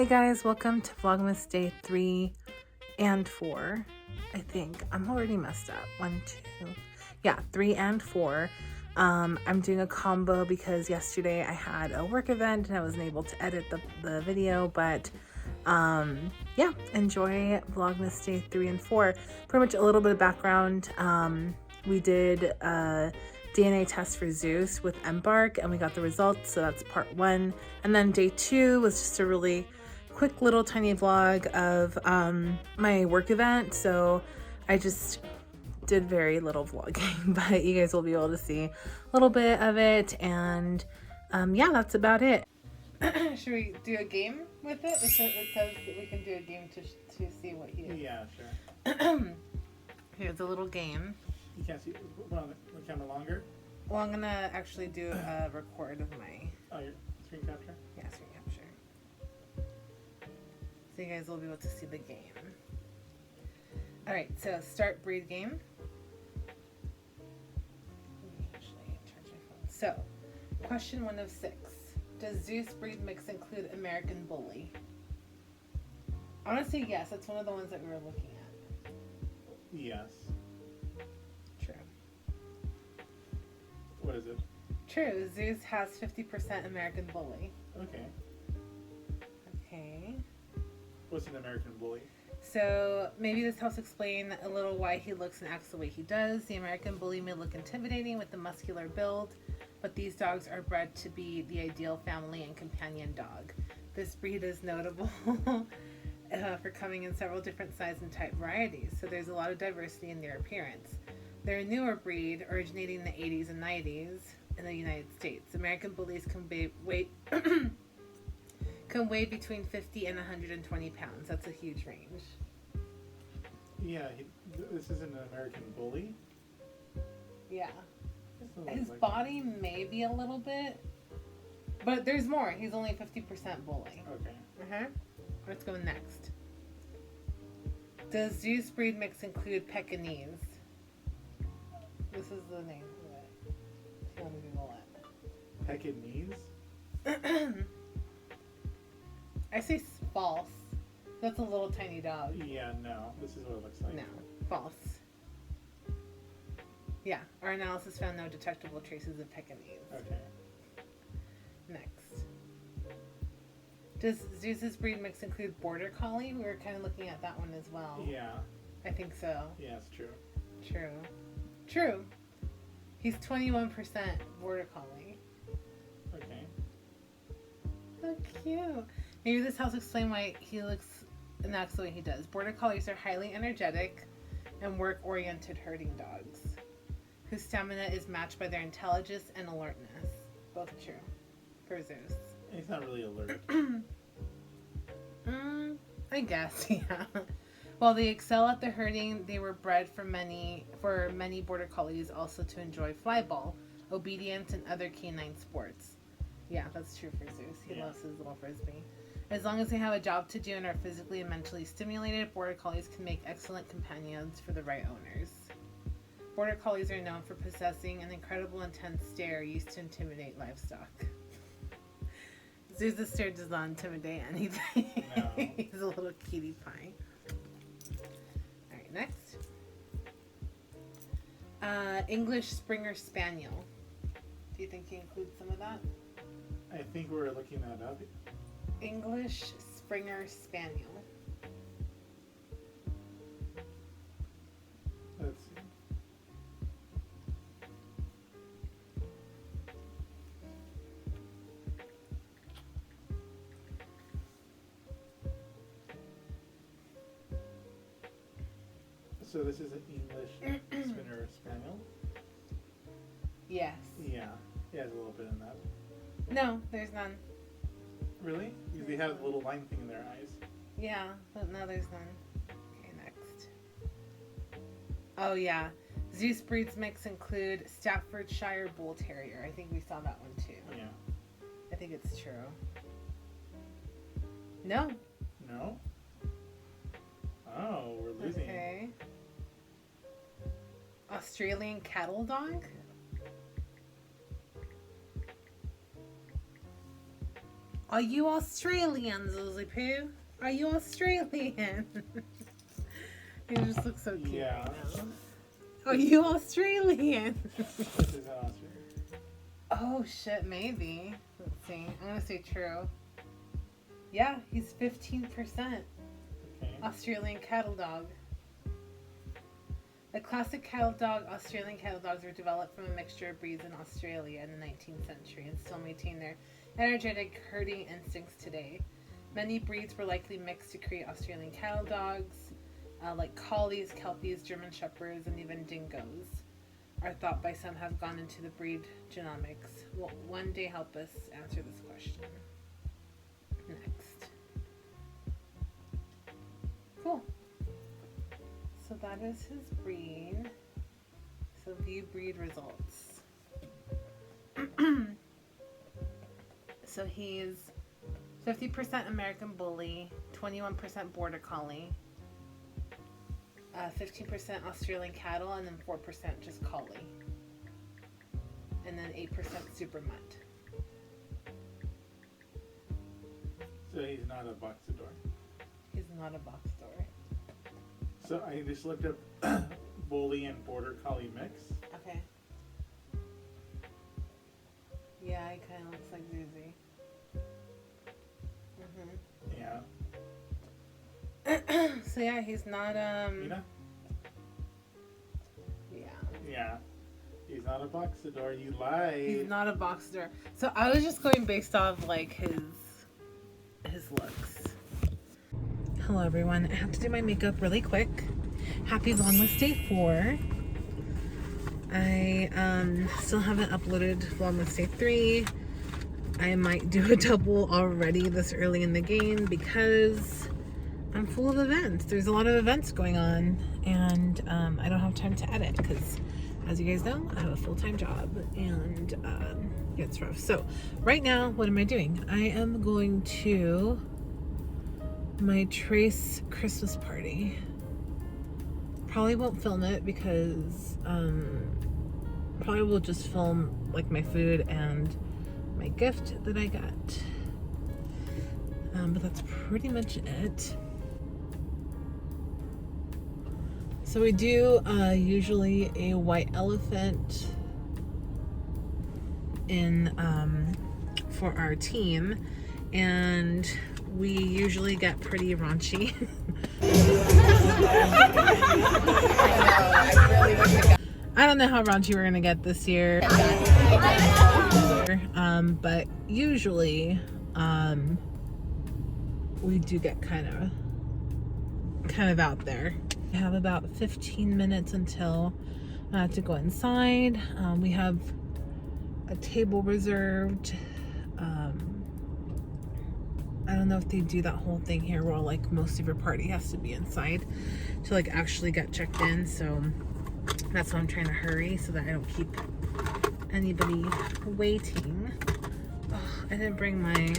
guys, welcome to Vlogmas day 3 and 4. I think I'm already messed up. 1, 2, yeah, 3 and 4. I'm doing a combo because yesterday I had a work event and I wasn't able to edit the video, but yeah, enjoy Vlogmas day 3 and 4. Pretty much a little bit of background. We did a DNA test for Zeus with Embark and we got the results, so that's part 1. And then day 2 was just a really quick little tiny vlog of my work event, so I just did very little vlogging, but you guys will be able to see a little bit of it, and yeah, that's about it. Should we do a game with it? It says that we can do a game to see what he is. Yeah, sure. Here's a little game. You can't see. Put on the camera longer. Well, I'm gonna actually do a record of my your screen capture? Yeah, screen capture. So you guys will be able to see the game. Alright, so start breed game. Let me actually charge my phone. So, question 1 of 6. Does Zeus breed mix include American Bully? I want to say yes. That's one of the ones that we were looking at. Yes. True. What is it? True. Zeus has 50% American Bully. Okay. Okay. What's an American Bully? So maybe this helps explain a little why he looks and acts the way he does. The American Bully may look intimidating with the muscular build, but these dogs are bred to be the ideal family and companion dog. This breed is notable for coming in several different size and type varieties, so there's a lot of diversity in their appearance. They're a newer breed originating in the 80s and 90s in the United States. American Bullies can weigh can weigh between 50 and 120 pounds. That's a huge range. Yeah, this isn't an American Bully. Yeah. His body may be a little bit, but there's more. He's only 50% bully. Okay. Let's go next. Does Zeus breed mix include Pekingese? This is the name of it. If you want to Google it. Pekingese? I say false. That's a little tiny dog. Yeah, no. This is what it looks like. No, false. Yeah, our analysis found no detectable traces of Pekingese. Okay. Next. Does Zeus's breed mix include Border Collie? We were kind of looking at that one as well. Yeah. I think so. Yeah, it's true. True. He's 21% Border Collie. Okay. So cute. Maybe this helps explain why he looks and acts the way he does. Border Collies are highly energetic and work-oriented herding dogs, whose stamina is matched by their intelligence and alertness. Both true for Zeus. He's not really alert. I guess, yeah. While they excel at the herding, they were bred for many Border Collies also to enjoy flyball, obedience, and other canine sports. Yeah, that's true for Zeus. He loves his little frisbee. As long as they have a job to do and are physically and mentally stimulated, Border Collies can make excellent companions for the right owners. Border Collies are known for possessing an incredible intense stare used to intimidate livestock. Zeus's stare does not intimidate anything. No. He's a little cutie pie. Alright, next. English Springer Spaniel. Do you think he includes some of that? I think we're looking that up. English Springer Spaniel. Let's see. So this is an English Spinner Spaniel? Yes. Yeah. It has a little bit in that. No, there's none. Really? Because they have a little line thing in their eyes. Yeah, but no, there's none. Okay, next. Oh, yeah. Zeus breeds mix include Staffordshire Bull Terrier. I think we saw that one too. Yeah. I think it's true. No. No? Oh, we're losing. Okay. Australian Cattle Dog? Are you Australian, Lily Poo? Are you Australian? He just looks so cute Yeah. right now. Are you Australian? This is Australian. Oh shit, maybe. Let's see. I'm gonna say true. Yeah, he's 15% Okay. Australian cattle dog. The classic cattle dog, Australian cattle dogs were developed from a mixture of breeds in Australia in the 19th century and still maintain their energetic herding instincts today. Many breeds were likely mixed to create Australian cattle dogs, like collies, kelpies, German shepherds, and even dingoes are thought by some have gone into the breed genomics. Will one day help us answer this question. Next. Cool. So that is his breed. So view breed results. So he's 50% American Bully, 21% Border Collie, 15% Australian Cattle, and then 4% just Collie. And then 8% Super Mutt. So he's not a boxador. He's not a box door. So I just looked up Bully and Border Collie mix. Okay. Yeah, he kind of looks like Zuzi. Yeah. So yeah, he's not Mina? yeah. Yeah. He's not a boxador. You lied. He's not a boxer. So I was just going based off like his looks. Hello everyone. I have to do my makeup really quick. Happy Vlogmas Day 4. I still haven't uploaded Vlogmas Day 3. I might do a double already this early in the game because I'm full of events. There's a lot of events going on and I don't have time to edit because as you guys know, I have a full-time job and it's rough. So right now, what am I doing? I am going to my Trace Christmas party. Probably won't film it because probably will just film like my food and my gift that I got. But that's pretty much it. So we do usually a white elephant in for our team, and we usually get pretty raunchy. I don't know how raunchy we're gonna get this year, but usually we do get kind of out there. We have about 15 minutes until to go inside. We have a table reserved. I don't know if they do that whole thing here where like most of your party has to be inside to like actually get checked in. So that's why I'm trying to hurry so that I don't keep anybody waiting. Oh, I didn't bring my.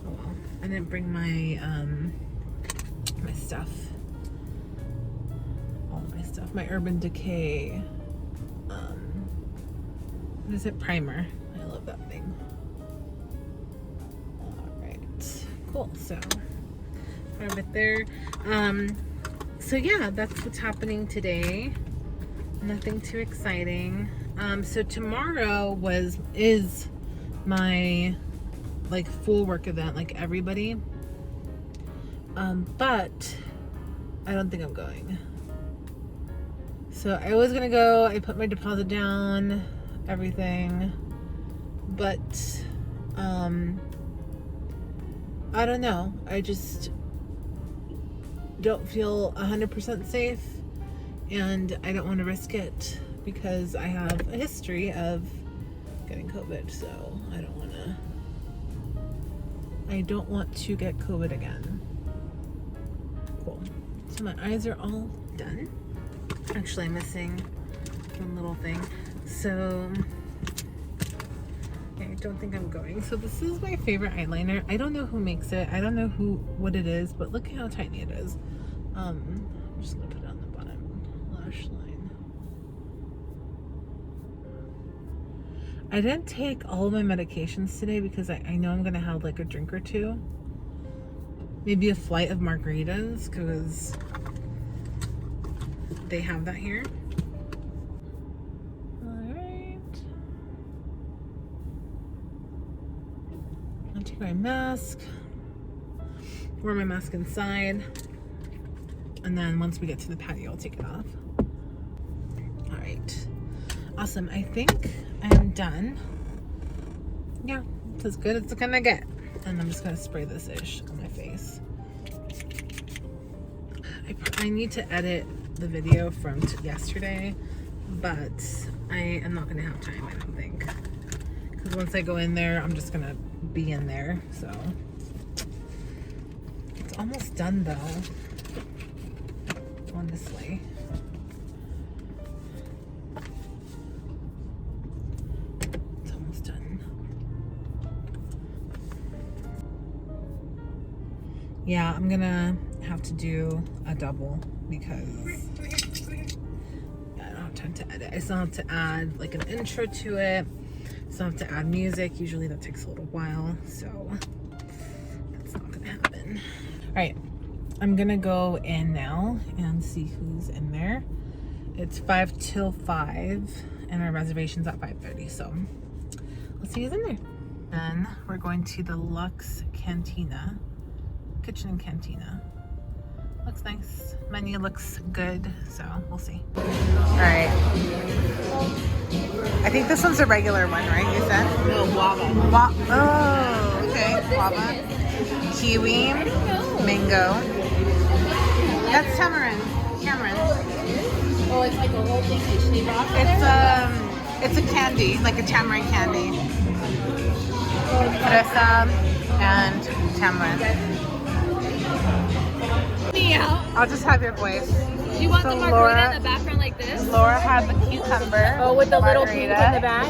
Oh well, I didn't bring my my stuff. All my stuff. My Urban Decay. What is it? Primer. I love that thing. Cool, so quite a bit there. So yeah, that's what's happening today. Nothing too exciting. So tomorrow is my like full work event, like everybody. But I don't think I'm going. So I was gonna go. I put my deposit down, everything, but I don't know. I just don't feel 100% safe and I don't want to risk it because I have a history of getting COVID, so I don't want to get COVID again. Cool. So my eyes are all done. Actually, I'm missing one little thing. So I don't think I'm going. So this is my favorite eyeliner. I don't know who makes it. I don't know what it is, but look at how tiny it is. I'm just gonna put it on the bottom lash line. I didn't take all of my medications today because I know I'm gonna have like a drink or two. Maybe a flight of margaritas because they have that here. Alright. I'll take my mask. Wear my mask inside. And then once we get to the patio, I'll take it off. Alright. Awesome. I think I'm done. Yeah, it's as good as it's gonna get. And I'm just gonna spray this ish on my face. I need to edit the video from yesterday, but I am not gonna have time, I don't think. Because once I go in there, I'm just gonna be in there, so. It's almost done though, honestly. It's almost done. Yeah, I'm gonna have to do a double because I don't have time to edit. I still have to add like an intro to it. Still have to add music. Usually that takes a little while, so that's not gonna happen. All right, I'm gonna go in now and see who's in there. It's 5 till 5 and our reservation's at 5:30, so let's see who's in there. Then we're going to the Lux Cantina, kitchen and cantina. Looks nice. Menu looks good, so we'll see. All right. I think this one's a regular one, right? You said? No, guava. Oh, okay. Guava. Kiwi. Mango. That's tamarind. Tamarind. Oh, it's like a whole thing they shave off. It's a candy, like a tamarind candy. Fresa and tamarind. I'll just have your voice. Do you want So the margarita Laura- in the background like this? Laura had the cucumber. Oh, with the little margarita. pink in the back?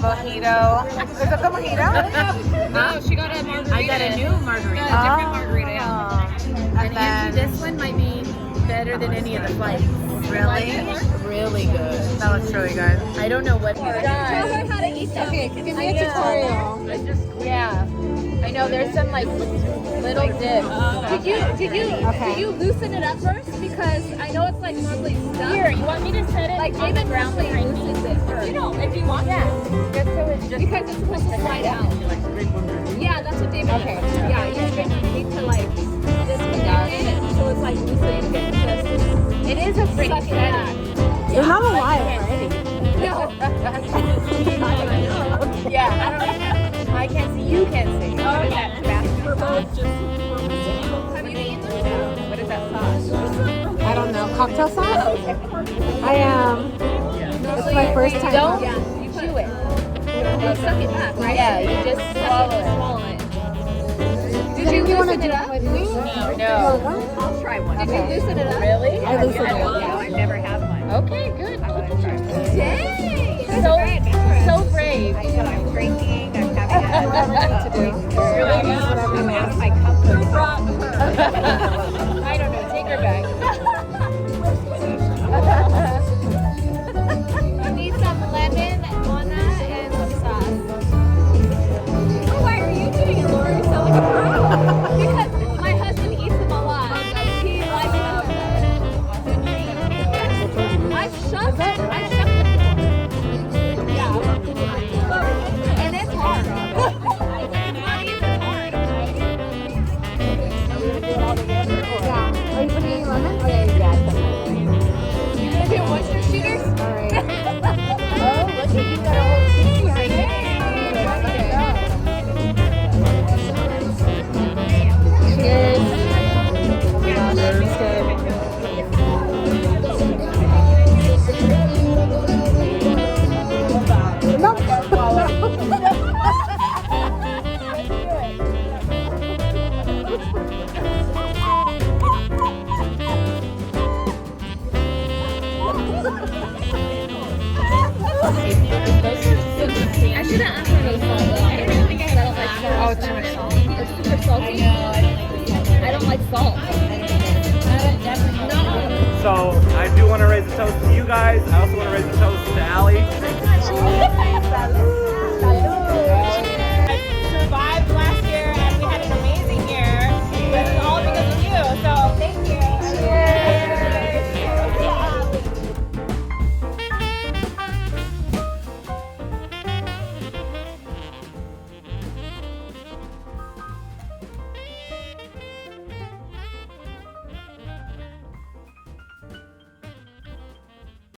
Mojito. Is it the mojito? No, she got a margarita. I got a new margarita. Oh. A different margarita, yeah. And then, this one might be better than any of the flights. really? Really good. That looks really good. I don't know what. Tell her how to eat them. Okay, give me a tutorial. Yeah. I know there's some like little dips. Did you loosen it up first? Because I know it's like normally stuck. Here, you want me to set it Like on the David ground usually behind me? loosens it first. You know, if you want to. Just so it's just Because it's supposed to slide out. Yeah, that's what David Okay. does. Yeah, you're gonna need to like disconnect it so it's like loose so you can just It is a pretty suck it setting. back. You're not alive, No. Yeah, I can't see. You can't see. What is that? We're both just have you eaten them? What is that sauce? I don't know. Cocktail sauce? I am. It's my first time. Don't Yeah, you chew it. You suck it back, right? Yeah, you just swallow it. Swallow it. Did you loosen it up? No. I'll try one. Did you loosen it up? Really? I loosened it. Yeah, I've never had one. Okay, good. Dang! So brave. I know I'm drinking. I'm having Whatever you need to do. Really? I'm out of my comfort zone. I don't know. Take her back. You need some lemon on that and some sauce. Why are you doing it, Laura? You sound like a pro. Because my husband eats them a lot. He likes them. I've shoved them. Yeah. And it's hard. It's not even hard. Yeah. Are you putting any lemon? Oh, yeah, you got some. You gonna do oyster shooters? All right. Oh, look at you got a whole team behind you. Cheers. I should have asked for no salt though. I don't think I don't like salt. Oh, too much salt. It's super salty. I don't like salt. So I do want to raise a toast to you guys. I also want to raise a toast to Allie. Salad.